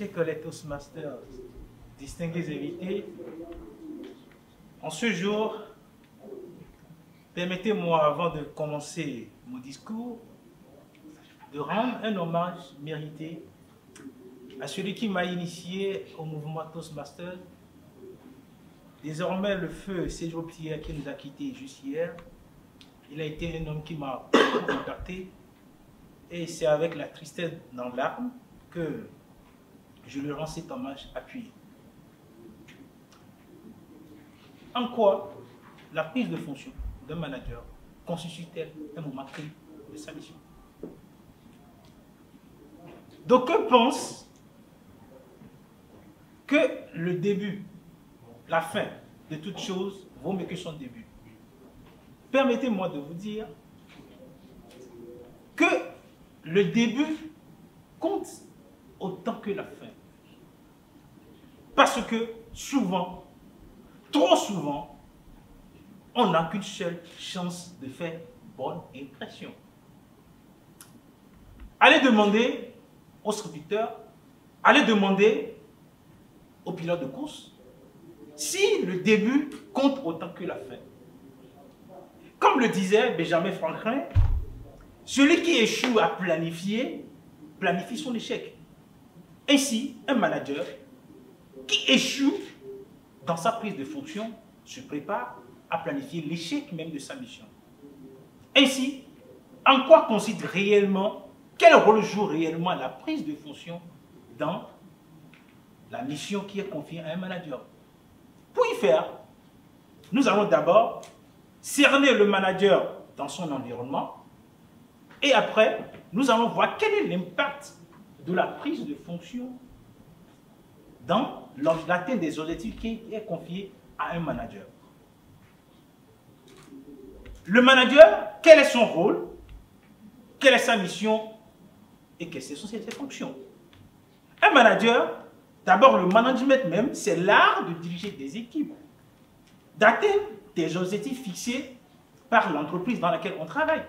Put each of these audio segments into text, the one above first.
chers collègues Toastmasters, distingués invités, en ce jour, permettez-moi, avant de commencer mon discours, de rendre un hommage mérité à celui qui m'a initié au mouvement Toastmasters. Désormais, le feu Séjour Pierre qui nous a quittés juste hier, il a été un homme qui m'a beaucoup impacté et c'est avec la tristesse dans l'âme que je lui rends cet hommage appuyé. En quoi la prise de fonction d'un manager constitue-t-elle un moment clé de sa mission? D'aucuns pensent que le début, la fin de toute chose vaut mieux que son début. Permettez-moi de vous dire que le début compte autant que la fin. Parce que souvent, trop souvent, on n'a qu'une seule chance de faire bonne impression. Allez demander aux scripteurs, allez demander aux pilotes de course si le début compte autant que la fin. Comme le disait Benjamin Franklin, celui qui échoue à planifier, planifie son échec. Ainsi, un manager qui échoue dans sa prise de fonction se prépare à planifier l'échec même de sa mission. Ainsi, en quoi consiste réellement, quel rôle joue réellement la prise de fonction dans la mission qui est confiée à un manager? Pour y faire, nous allons d'abord cerner le manager dans son environnement et après, nous allons voir quel est l'impact de la prise de fonction dans l'atteinte des objectifs qui est confié à un manager. Le manager, quel est son rôle, quelle est sa mission et quelles sont ses fonctions? Un manager, d'abord le management même, c'est l'art de diriger des équipes, d'atteindre des objectifs fixés par l'entreprise dans laquelle on travaille.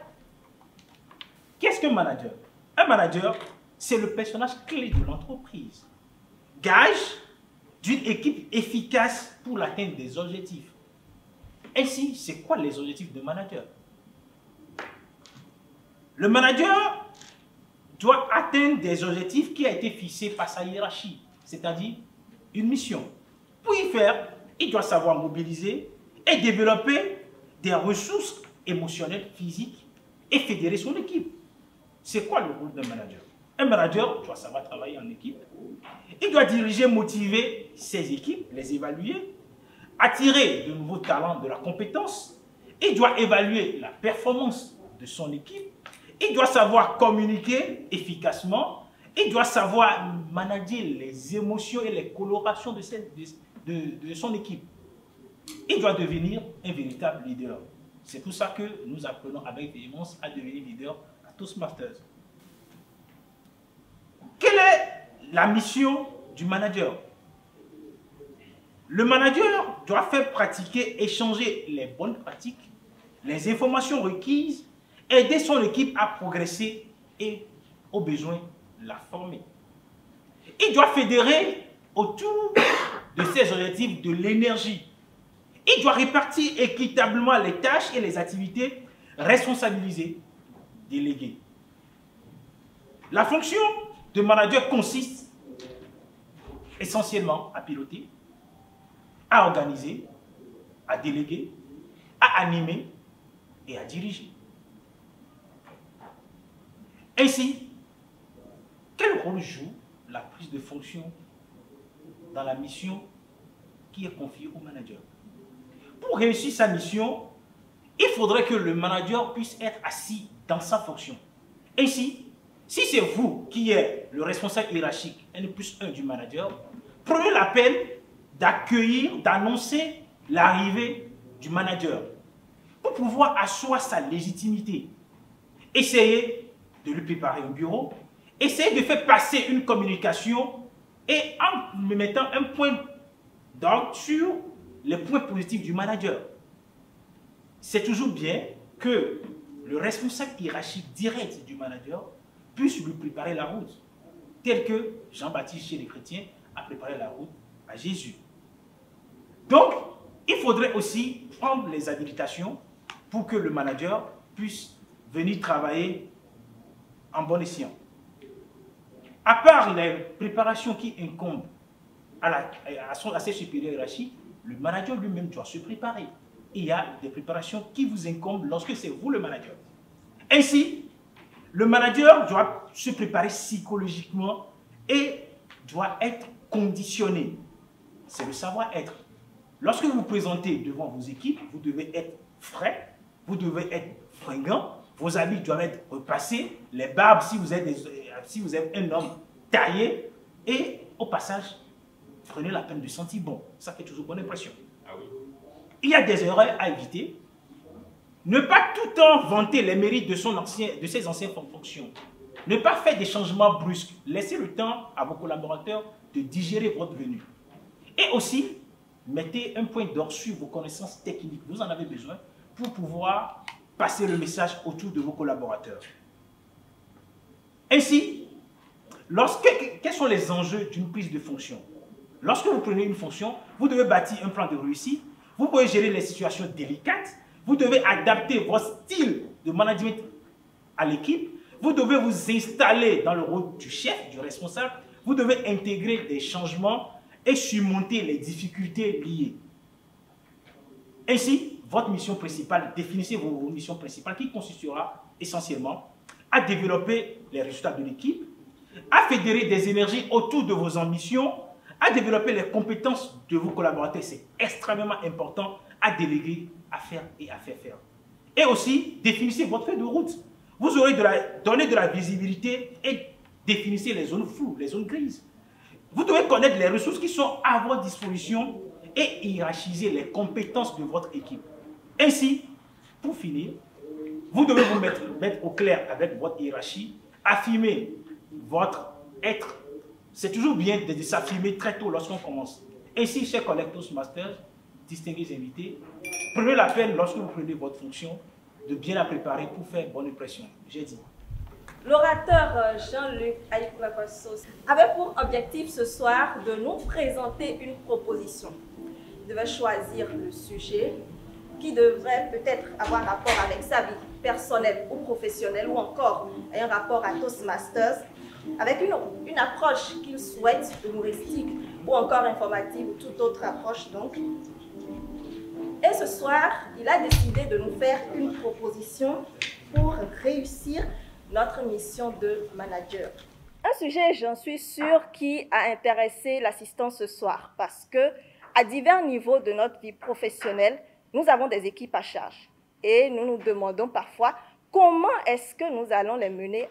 Qu'est-ce qu'un manager? Un manager, c'est le personnage clé de l'entreprise, gage d'une équipe efficace pour l'atteinte des objectifs. Ainsi, c'est quoi les objectifs de manager? Le manager doit atteindre des objectifs qui ont été fixés par sa hiérarchie, c'est-à-dire une mission. Pour y faire, il doit savoir mobiliser et développer des ressources émotionnelles, physiques et fédérer son équipe. C'est quoi le rôle d'un manager? Un manager doit savoir travailler en équipe. Il doit diriger, motiver ses équipes, les évaluer, attirer de nouveaux talents, de la compétence. Il doit évaluer la performance de son équipe. Il doit savoir communiquer efficacement. Il doit savoir manager les émotions et les colorations de son équipe. Il doit devenir un véritable leader. C'est pour ça que nous apprenons avec véhémence à devenir leader à Toastmasters. Quelle est la mission du manager? Le manager doit faire pratiquer, échanger les bonnes pratiques, les informations requises, aider son équipe à progresser et, au besoin, la former. Il doit fédérer autour de ses objectifs de l'énergie. Il doit répartir équitablement les tâches et les activités, responsabiliser, déléguer. La fonction de manager consiste essentiellement à piloter, à organiser, à déléguer, à animer et à diriger. Ainsi, quel rôle joue la prise de fonction dans la mission qui est confiée au manager? Pour réussir sa mission, il faudrait que le manager puisse être assis dans sa fonction. Ainsi, si c'est vous qui êtes le responsable hiérarchique N+1 du manager, prenez la peine d'accueillir, d'annoncer l'arrivée du manager pour pouvoir asseoir sa légitimité. Essayez de lui préparer un bureau, essayez de faire passer une communication et en mettant un point d'ordre sur les points positifs du manager. C'est toujours bien que le responsable hiérarchique direct du manager puisse lui préparer la route. tel que Jean-Baptiste chez les chrétiens a préparé la route à Jésus. Donc, il faudrait aussi prendre les habilitations pour que le manager puisse venir travailler en bon escient. À part les préparations qui incombent à ses supérieurs hiérarchiques, le manager lui-même doit se préparer. Il y a des préparations qui vous incombent lorsque c'est vous le manager. Ainsi, le manager doit se préparer psychologiquement et doit être conditionné. C'est le savoir-être. Lorsque vous vous présentez devant vos équipes, vous devez être frais, vous devez être fringant, vos habits doivent être repassés, les barbes si vous êtes un homme taillé, et au passage, prenez la peine de sentir bon. Ça fait toujours bonne impression. Ah oui. Il y a des erreurs à éviter. Ne pas tout le temps vanter les mérites de ses anciennes fonctions. Ne pas faire des changements brusques. Laissez le temps à vos collaborateurs de digérer votre venue. Et aussi, mettez un point d'or sur vos connaissances techniques. Vous en avez besoin pour pouvoir passer le message autour de vos collaborateurs. Ainsi, quels sont les enjeux d'une prise de fonction? Lorsque vous prenez une fonction, vous devez bâtir un plan de réussite. Vous pouvez gérer les situations délicates. Vous devez adapter votre style de management à l'équipe. Vous devez vous installer dans le rôle du chef, du responsable. Vous devez intégrer des changements et surmonter les difficultés liées. Ainsi, votre mission principale, définissez vos missions principales qui consistera essentiellement à développer les résultats de l'équipe, à fédérer des énergies autour de vos ambitions, à développer les compétences de vos collaborateurs. C'est extrêmement important à déléguer, à faire et à faire faire. Et aussi, définissez votre feuille de route. Vous aurez donné de la visibilité et définissez les zones floues, les zones grises. Vous devez connaître les ressources qui sont à votre disposition et hiérarchiser les compétences de votre équipe. Ainsi, pour finir, vous devez vous mettre au clair avec votre hiérarchie, affirmer votre être. C'est toujours bien de s'affirmer très tôt lorsqu'on commence. Ainsi, chers collègues Toastmasters, distingués invités, prenez la peine lorsque vous prenez votre fonction de bien la préparer pour faire bonne impression. J'ai dit. L'orateur Jean-Luc Aïkoua-Passos avait pour objectif ce soir de nous présenter une proposition. Il devait choisir le sujet qui devrait peut-être avoir rapport avec sa vie personnelle ou professionnelle ou encore un rapport à Toastmasters avec une approche qu'il souhaite humoristique ou encore informative ou toute autre approche donc. Et ce soir, il a décidé de nous faire une proposition pour réussir notre mission de manager. Un sujet, j'en suis sûre, qui a intéressé l'assistant ce soir parce que à divers niveaux de notre vie professionnelle, nous avons des équipes à charge et nous nous demandons parfois comment est-ce que nous allons les mener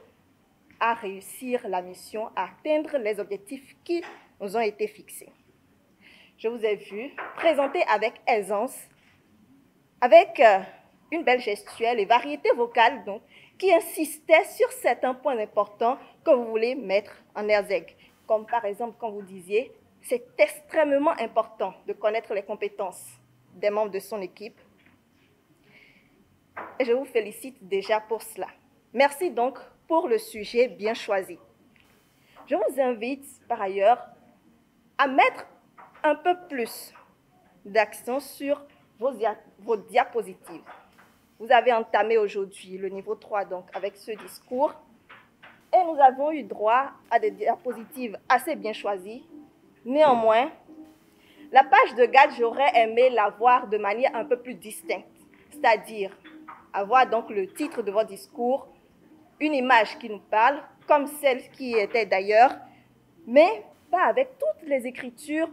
à réussir la mission, à atteindre les objectifs qui nous ont été fixés. Je vous ai vu présenter avec aisance, avec une belle gestuelle et variété vocale donc, qui insistait sur certains points importants que vous voulez mettre en exergue. Comme par exemple, quand vous disiez, c'est extrêmement important de connaître les compétences des membres de son équipe. Et je vous félicite déjà pour cela. Merci donc pour le sujet bien choisi. Je vous invite par ailleurs à mettre un peu plus d'accent sur vos diapositives. Vous avez entamé aujourd'hui le niveau 3 donc avec ce discours et nous avons eu droit à des diapositives assez bien choisies. Néanmoins, la page de garde, j'aurais aimé la voir de manière un peu plus distincte, c'est-à-dire avoir donc le titre de votre discours, une image qui nous parle, comme celle qui était d'ailleurs, mais pas avec toutes les écritures,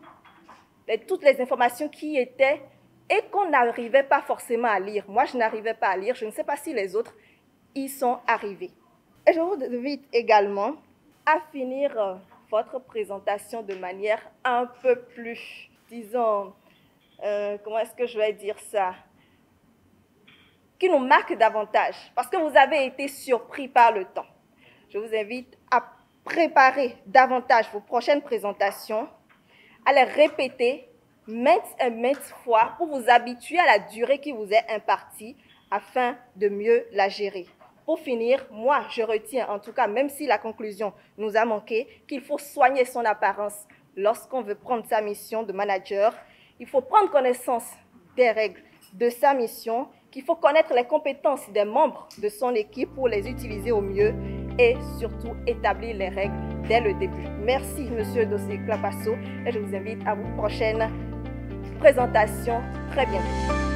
toutes les informations qui étaient et qu'on n'arrivait pas forcément à lire. Moi, je n'arrivais pas à lire. Je ne sais pas si les autres y sont arrivés. Et je vous invite également à finir votre présentation de manière un peu plus, disons, comment est-ce que je vais dire ça, qui nous marque davantage, parce que vous avez été surpris par le temps. Je vous invite à préparer davantage vos prochaines présentations, à les répéter maintes et maintes fois pour vous habituer à la durée qui vous est impartie afin de mieux la gérer. Pour finir, moi, je retiens, en tout cas, même si la conclusion nous a manqué, qu'il faut soigner son apparence. Lorsqu'on veut prendre sa mission de manager, il faut prendre connaissance des règles de sa mission, qu'il faut connaître les compétences des membres de son équipe pour les utiliser au mieux et surtout établir les règles dès le début. Merci, Monsieur Dossé Clapasso, et je vous invite à vos prochaines présentations très bientôt.